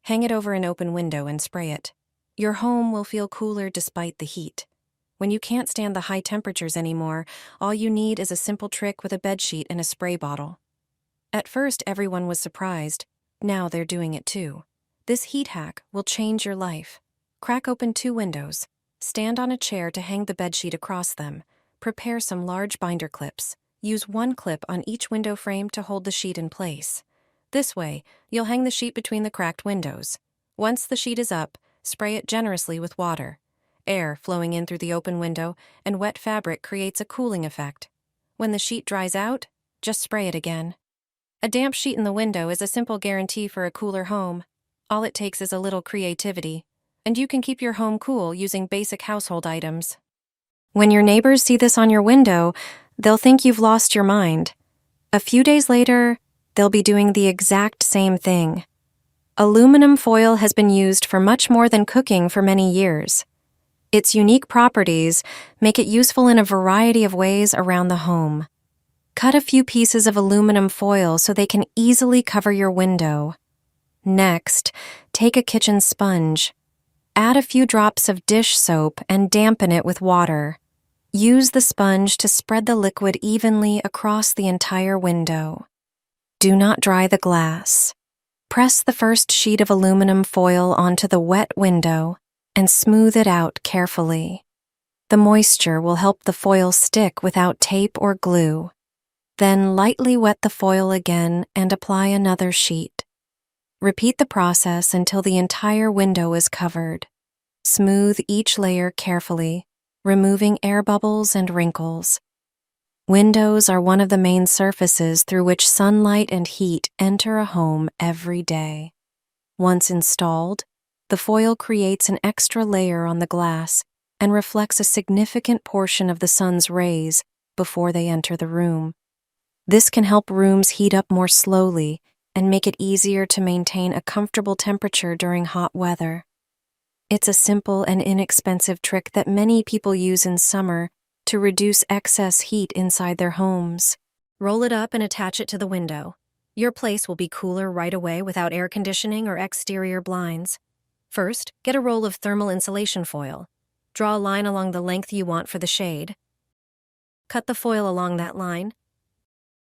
Hang it over an open window and spray it. Your home will feel cooler despite the heat. When you can't stand the high temperatures anymore, all you need is a simple trick with a bedsheet and a spray bottle. At first, everyone was surprised. Now they're doing it too. This heat hack will change your life. Crack open 2 windows. Stand on a chair to hang the bedsheet across them. Prepare some large binder clips. Use 1 clip on each window frame to hold the sheet in place. This way, you'll hang the sheet between the cracked windows. Once the sheet is up, spray it generously with water. Air flowing in through the open window and wet fabric creates a cooling effect. When the sheet dries out, just spray it again. A damp sheet in the window is a simple guarantee for a cooler home. All it takes is a little creativity, and you can keep your home cool using basic household items. When your neighbors see this on your window, they'll think you've lost your mind. A few days later, they'll be doing the exact same thing. Aluminum foil has been used for much more than cooking for many years. Its unique properties make it useful in a variety of ways around the home. Cut a few pieces of aluminum foil so they can easily cover your window. Next, take a kitchen sponge. Add a few drops of dish soap and dampen it with water. Use the sponge to spread the liquid evenly across the entire window. Do not dry the glass. Press the first sheet of aluminum foil onto the wet window and smooth it out carefully. The moisture will help the foil stick without tape or glue. Then lightly wet the foil again and apply another sheet. Repeat the process until the entire window is covered. Smooth each layer carefully, removing air bubbles and wrinkles. Windows are one of the main surfaces through which sunlight and heat enter a home every day. Once installed, the foil creates an extra layer on the glass and reflects a significant portion of the sun's rays before they enter the room. This can help rooms heat up more slowly and make it easier to maintain a comfortable temperature during hot weather. It's a simple and inexpensive trick that many people use in summer to reduce excess heat inside their homes. Roll it up and attach it to the window. Your place will be cooler right away without air conditioning or exterior blinds. First, get a roll of thermal insulation foil. Draw a line along the length you want for the shade. Cut the foil along that line.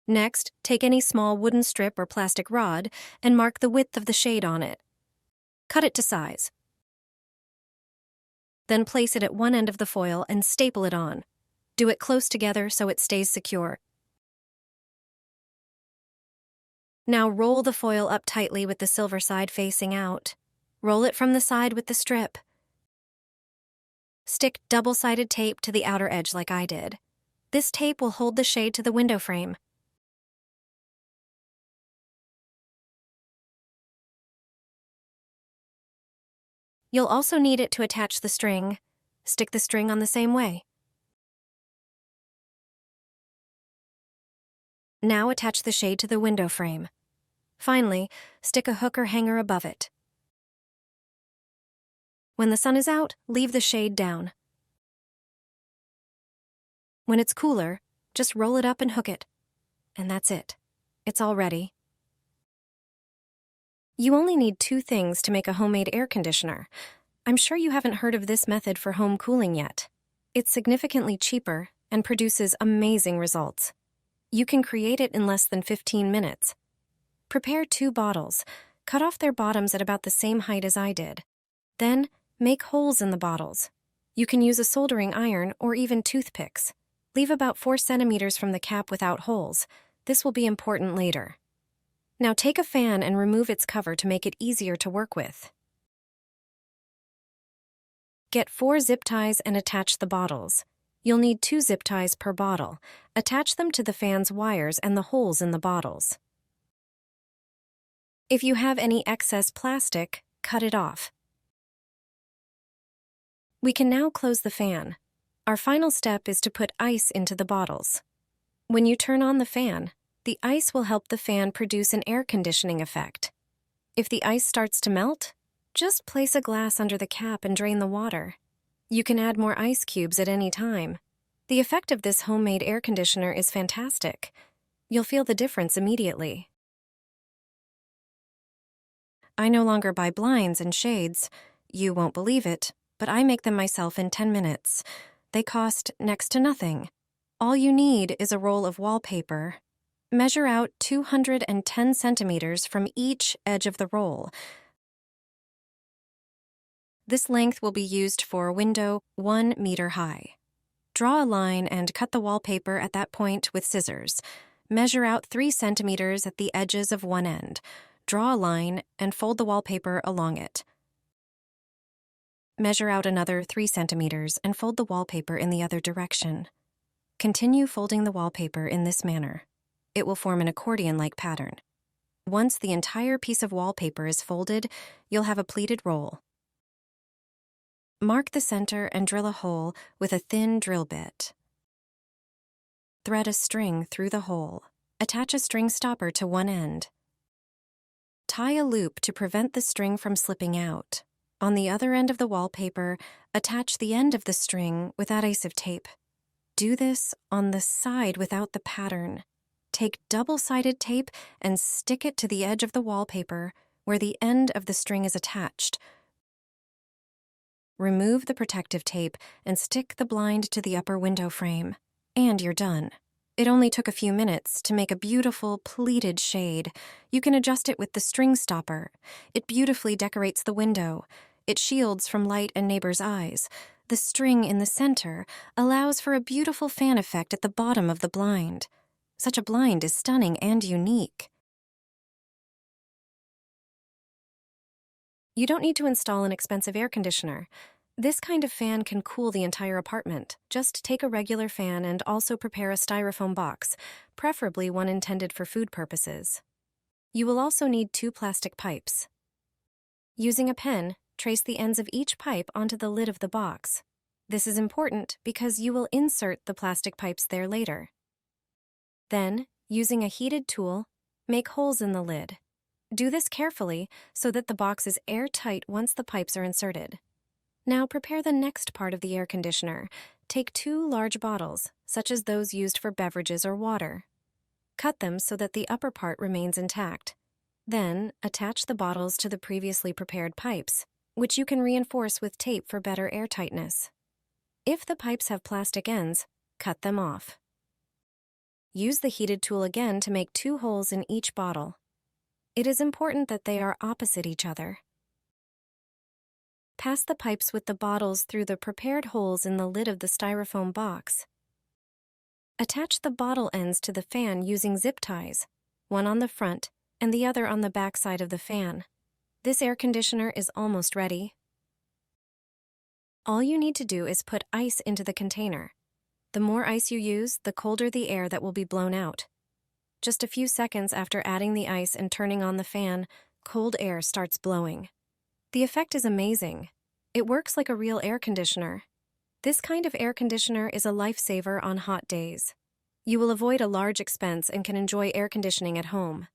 Next, take any small wooden strip or plastic rod and mark the width of the shade on it. Cut it to size. Then place it at one end of the foil and staple it on. Do it close together so it stays secure. Now roll the foil up tightly with the silver side facing out. Roll it from the side with the strip. Stick double-sided tape to the outer edge like I did. This tape will hold the shade to the window frame. You'll also need it to attach the string. Stick the string on the same way. Now attach the shade to the window frame. Finally, stick a hook or hanger above it. When the sun is out, leave the shade down. When it's cooler, just roll it up and hook it. And that's it. It's all ready. You only need 2 things to make a homemade air conditioner. I'm sure you haven't heard of this method for home cooling yet. It's significantly cheaper and produces amazing results. You can create it in less than 15 minutes. Prepare 2 bottles. Cut off their bottoms at about the same height as I did. Then, make holes in the bottles. You can use a soldering iron or even toothpicks. Leave about 4 centimeters from the cap without holes. This will be important later. Now take a fan and remove its cover to make it easier to work with. Get 4 zip ties and attach the bottles. You'll need 2 zip ties per bottle. Attach them to the fan's wires and the holes in the bottles. If you have any excess plastic, cut it off. We can now close the fan. Our final step is to put ice into the bottles. When you turn on the fan, the ice will help the fan produce an air conditioning effect. If the ice starts to melt, just place a glass under the cap and drain the water. You can add more ice cubes at any time. The effect of this homemade air conditioner is fantastic. You'll feel the difference immediately. I no longer buy blinds and shades. You won't believe it, but I make them myself in 10 minutes. They cost next to nothing. All you need is a roll of wallpaper. Measure out 210 centimeters from each edge of the roll. This length will be used for a window 1 meter high. Draw a line and cut the wallpaper at that point with scissors. Measure out 3 centimeters at the edges of one end. Draw a line and fold the wallpaper along it. Measure out another 3 centimeters and fold the wallpaper in the other direction. Continue folding the wallpaper in this manner. It will form an accordion-like pattern. Once the entire piece of wallpaper is folded, you'll have a pleated roll. Mark the center and drill a hole with a thin drill bit. Thread a string through the hole. Attach a string stopper to one end. Tie a loop to prevent the string from slipping out. On the other end of the wallpaper, attach the end of the string with adhesive tape. Do this on the side without the pattern. Take double-sided tape and stick it to the edge of the wallpaper where the end of the string is attached. Remove the protective tape and stick the blind to the upper window frame. And you're done. It only took a few minutes to make a beautiful pleated shade. You can adjust it with the string stopper. It beautifully decorates the window. It shields from light and neighbors' eyes. The string in the center allows for a beautiful fan effect at the bottom of the blind. Such a blind is stunning and unique. You don't need to install an expensive air conditioner. This kind of fan can cool the entire apartment. Just take a regular fan and also prepare a styrofoam box, preferably one intended for food purposes. You will also need 2 plastic pipes. Using a pen, trace the ends of each pipe onto the lid of the box. This is important because you will insert the plastic pipes there later. Then, using a heated tool, make holes in the lid. Do this carefully so that the box is airtight once the pipes are inserted. Now prepare the next part of the air conditioner. Take 2 large bottles, such as those used for beverages or water. Cut them so that the upper part remains intact. Then, attach the bottles to the previously prepared pipes, which you can reinforce with tape for better airtightness. If the pipes have plastic ends, cut them off. Use the heated tool again to make 2 holes in each bottle. It is important that they are opposite each other. Pass the pipes with the bottles through the prepared holes in the lid of the styrofoam box. Attach the bottle ends to the fan using zip ties, one on the front and the other on the back side of the fan. This air conditioner is almost ready. All you need to do is put ice into the container. The more ice you use, the colder the air that will be blown out. Just a few seconds after adding the ice and turning on the fan, cold air starts blowing. The effect is amazing. It works like a real air conditioner. This kind of air conditioner is a lifesaver on hot days. You will avoid a large expense and can enjoy air conditioning at home.